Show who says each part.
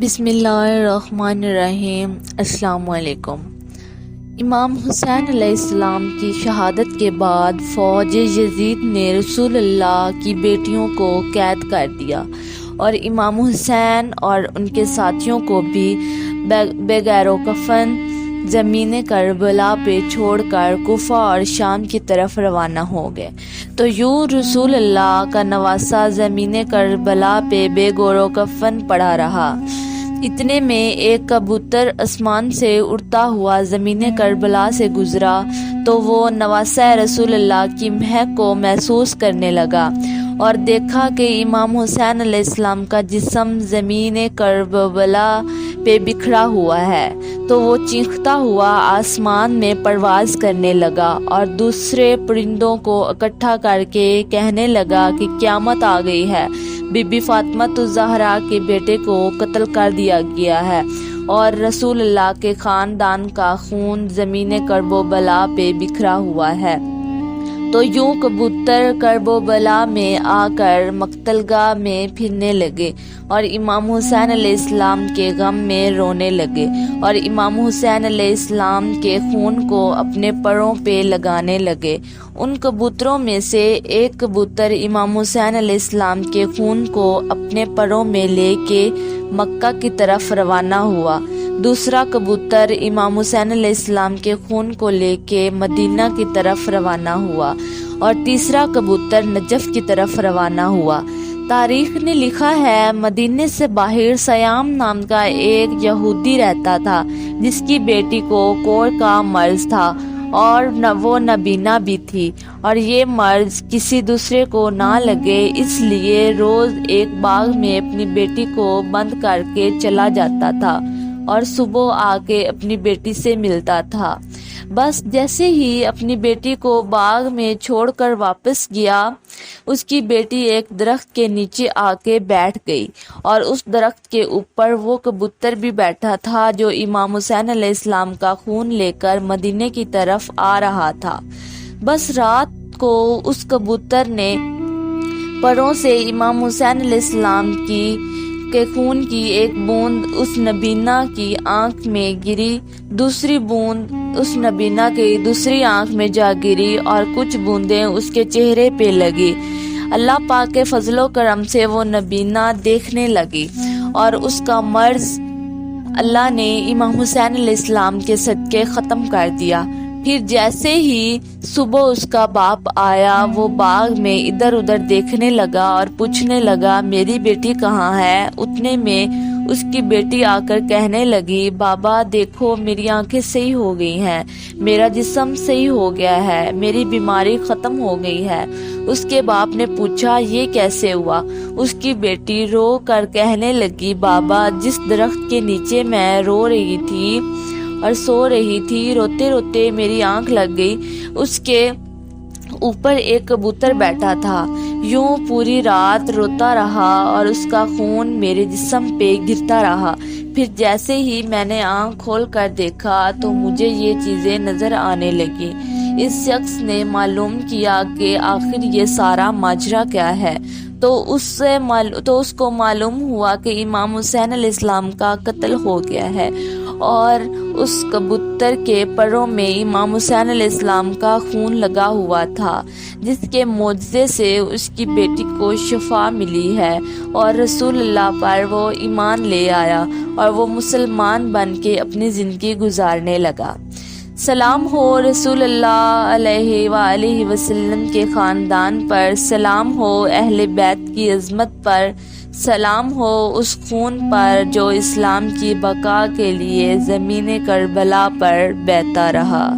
Speaker 1: بسم اللہ الرحمن الرحیم۔ السلام علیکم۔ امام حسین علیہ السلام کی شہادت کے بعد فوج یزید نے رسول اللہ کی بیٹیوں کو قید کر دیا اور امام حسین اور ان کے ساتھیوں کو بھی بغیر کفن زمین کربلا پہ چھوڑ کر کوفہ اور شام کی طرف روانہ ہو گئے۔ تو یوں رسول اللہ کا نواسہ زمین کربلا پہ بے گور و کفن پڑا رہا۔ اتنے میں ایک کبوتر آسمان سے اڑتا ہوا زمین کربلا سے گزرا تو وہ نواسہ رسول اللہ کی مہک کو محسوس کرنے لگا اور دیکھا کہ امام حسین علیہ السلام کا جسم زمین کربلا پہ بکھرا ہوا ہے۔ تو وہ چیختا ہوا آسمان میں پرواز کرنے لگا اور دوسرے پرندوں کو اکٹھا کر کے کہنے لگا کہ قیامت آ گئی ہے، بی بی فاطمہ الزہرا کے بیٹے کو قتل کر دیا گیا ہے اور رسول اللہ کے خاندان کا خون زمین کربلا پہ بکھرا ہوا ہے۔ تو یوں کبوتر کربلا میں آ کر مقتل گاہ میں پھرنے لگے اور امام حسین علیہ السلام کے غم میں رونے لگے اور امام حسین علیہ السلام کے خون کو اپنے پروں پہ لگانے لگے۔ ان کبوتروں میں سے ایک کبوتر امام حسین علیہ السلام کے خون کو اپنے پروں میں لے کے مکہ کی طرف روانہ ہوا، دوسرا کبوتر امام حسین علیہ السلام کے خون کو لے کے مدینہ کی طرف روانہ ہوا اور تیسرا کبوتر نجف کی طرف روانہ ہوا۔ تاریخ نے لکھا ہے مدینے سے باہر سیام نام کا ایک یہودی رہتا تھا جس کی بیٹی کو کور کا مرض تھا اور وہ نبینا بھی تھی، اور یہ مرض کسی دوسرے کو نہ لگے اس لیے روز ایک باغ میں اپنی بیٹی کو بند کر کے چلا جاتا تھا اور صبح آ کے اپنی بیٹی سے ملتا تھا۔ بس جیسے ہی اپنی بیٹی کو باغ میں چھوڑ کر واپس گیا، اس کی بیٹی ایک درخت کے نیچے آ کے بیٹھ گئی اور اس درخت کے اوپر وہ کبوتر بھی بیٹھا تھا جو امام حسین علیہ السلام کا خون لے کر مدینے کی طرف آ رہا تھا۔ بس رات کو اس کبوتر نے پروں سے امام حسین علیہ السلام کے خون کی ایک بوند اس نبینا کی آنکھ میں گری، دوسری بوند اس نبینا کی دوسری آنکھ میں جا گری اور کچھ بوندیں اس کے چہرے پہ لگی۔ اللہ پاک کے فضل و کرم سے وہ نبینا دیکھنے لگی اور اس کا مرض اللہ نے امام حسین علیہ السلام کے صدقے ختم کر دیا۔ پھر جیسے ہی صبح اس کا باپ آیا، وہ باغ میں ادھر ادھر دیکھنے لگا اور پوچھنے لگا میری بیٹی کہاں ہے؟ اتنے میں اس کی بیٹی آ کر کہنے لگی بابا دیکھو میری آنکھیں صحیح ہو گئی ہیں، میرا جسم صحیح ہو گیا ہے، میری بیماری ختم ہو گئی ہے۔ اس کے باپ نے پوچھا یہ کیسے ہوا؟ اس کی بیٹی رو کر کہنے لگی بابا جس درخت کے نیچے میں رو رہی تھی اور سو رہی تھی، روتے روتے میری آنکھ لگ گئی، اس کے اوپر ایک کبوتر بیٹھا تھا، یوں پوری رات روتا رہا اور اس کا خون میرے جسم پہ گرتا رہا۔ پھر جیسے ہی میں نے آنکھ کھول کر دیکھا تو مجھے یہ چیزیں نظر آنے لگی۔ اس شخص نے معلوم کیا کہ آخر یہ سارا ماجرا کیا ہے، تو اس کو معلوم ہوا کہ امام حسین علیہ السلام کا قتل ہو گیا ہے اور اس کبوتر کے پروں میں امام حسین علیہ السلام کا خون لگا ہوا تھا جس کے معجزے سے اس کی بیٹی کو شفا ملی ہے اور رسول اللہ پر وہ ایمان لے آیا اور وہ مسلمان بن کے اپنی زندگی گزارنے لگا۔ سلام ہو رسول اللہ علیہ وآلہ وسلم کے خاندان پر، سلام ہو اہل بیت کی عظمت پر، سلام ہو اس خون پر جو اسلام کی بقا کے لیے زمین کربلا پر بہتا رہا۔